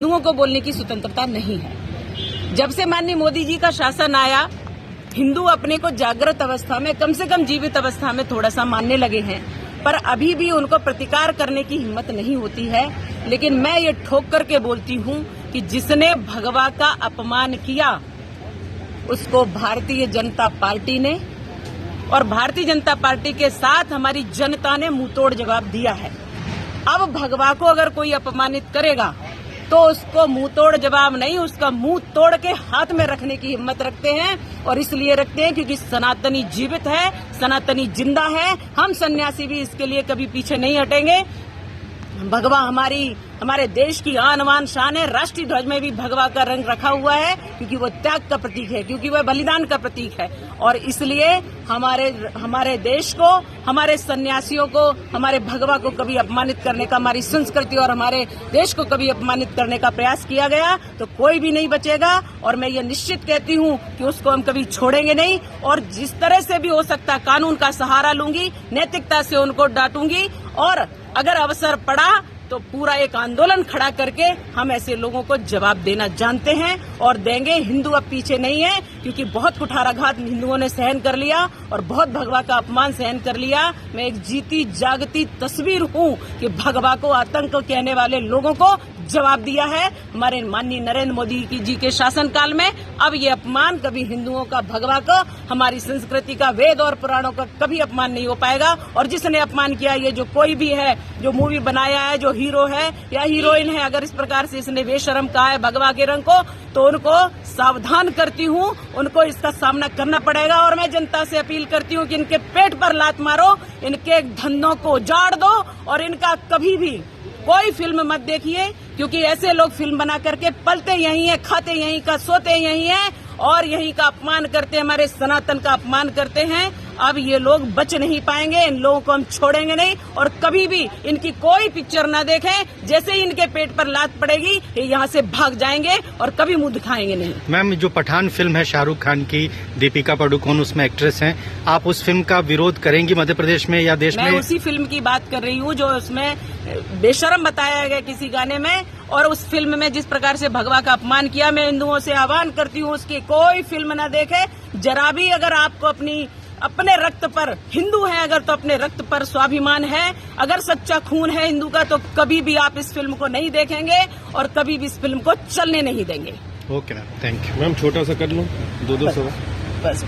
हिंदुओं को बोलने की स्वतंत्रता नहीं है। जब से माननीय मोदी जी का शासन आया, हिंदू अपने को जागृत अवस्था में, कम से कम जीवित अवस्था में थोड़ा सा मानने लगे हैं, पर अभी भी उनको प्रतिकार करने की हिम्मत नहीं होती है। लेकिन मैं ये ठोक करके बोलती हूँ कि जिसने भगवा का अपमान किया उसको भारतीय जनता पार्टी ने, और भारतीय जनता पार्टी के साथ हमारी जनता ने मुंहतोड़ जवाब दिया है। अब भगवा को अगर कोई अपमानित करेगा तो उसको मुंहतोड़ जवाब नहीं, उसका मुंह तोड़ के हाथ में रखने की हिम्मत रखते हैं। और इसलिए रखते हैं क्योंकि सनातनी जीवित है, सनातनी जिंदा है। हम सन्यासी भी इसके लिए कभी पीछे नहीं हटेंगे। भगवा हमारे देश की आन बान शान है। राष्ट्रीय ध्वज में भी भगवा का रंग रखा हुआ है क्योंकि वो त्याग का प्रतीक है, क्योंकि वह बलिदान का प्रतीक है। और इसलिए हमारे देश को, हमारे सन्यासियों को, हमारे भगवा को कभी अपमानित करने का, हमारी संस्कृति और हमारे देश को कभी अपमानित करने का प्रयास किया गया तो कोई भी नहीं बचेगा। और मैं ये निश्चित कहती हूँ कि उसको हम कभी छोड़ेंगे नहीं। और जिस तरह से भी हो सकता कानून का सहारा लूंगी, नैतिकता से उनको डांटूंगी, और अगर अवसर पड़ा तो पूरा एक आंदोलन खड़ा करके हम ऐसे लोगों को जवाब देना जानते हैं और देंगे। हिंदू अब पीछे नहीं है क्योंकि बहुत कुठाराघात हिंदुओं ने सहन कर लिया और बहुत भगवा का अपमान सहन कर लिया। मैं एक जीती जागती तस्वीर हूँ कि भगवा को आतंक कहने वाले लोगों को जवाब दिया है हमारे माननीय नरेंद्र मोदी जी के शासनकाल में। अब ये अपमान कभी हिंदुओं का, भगवा का, हमारी संस्कृति का, वेद और पुराणों का कभी अपमान नहीं हो पाएगा। और जिसने अपमान किया, ये जो कोई भी है, जो मूवी बनाया है, जो हीरो है या हीरोइन है, अगर इस प्रकार से इसने बेशरम कहा है भगवा के रंग को, तो उनको सावधान करती हूँ, उनको इसका सामना करना पड़ेगा। और मैं जनता से अपील करती हूँ कि इनके पेट पर लात मारो, इनके धंधों को उजाड़ दो और इनका कभी भी कोई फिल्म मत देखिए, क्योंकि ऐसे लोग फिल्म बना करके पलते यहीं है, खाते यहीं का, सोते यहीं है और यहीं का अपमान करते हैं, हमारे सनातन का अपमान करते हैं। अब ये लोग बच नहीं पाएंगे, इन लोगों को हम छोड़ेंगे नहीं और कभी भी इनकी कोई पिक्चर न देखें। जैसे ही इनके पेट पर लात पड़ेगी ये यहाँ से भाग जाएंगे और कभी मुंह दिखाएंगे नहीं। मैम, जो पठान फिल्म है शाहरुख खान की, दीपिका पादुकोण उसमें एक्ट्रेस हैं, आप उस फिल्म का विरोध करेंगी मध्य प्रदेश में या देश में? मैं उसी फिल्म की बात कर रही हूँ जो उसमें बेशरम बताया गया किसी गाने में, और उस फिल्म में जिस प्रकार से भगवा का अपमान किया। मैं हिंदुओं से आह्वान करती हूँ उसकी कोई फिल्म न देखे। जरा भी अगर आपको अपने रक्त पर, हिंदू है अगर तो अपने रक्त पर स्वाभिमान है, अगर सच्चा खून है हिंदू का, तो कभी भी आप इस फिल्म को नहीं देखेंगे और कभी भी इस फिल्म को चलने नहीं देंगे। Okay ma'am, thank you. Ma'am छोटा सा कर लूं, 2-2 सवाल बस।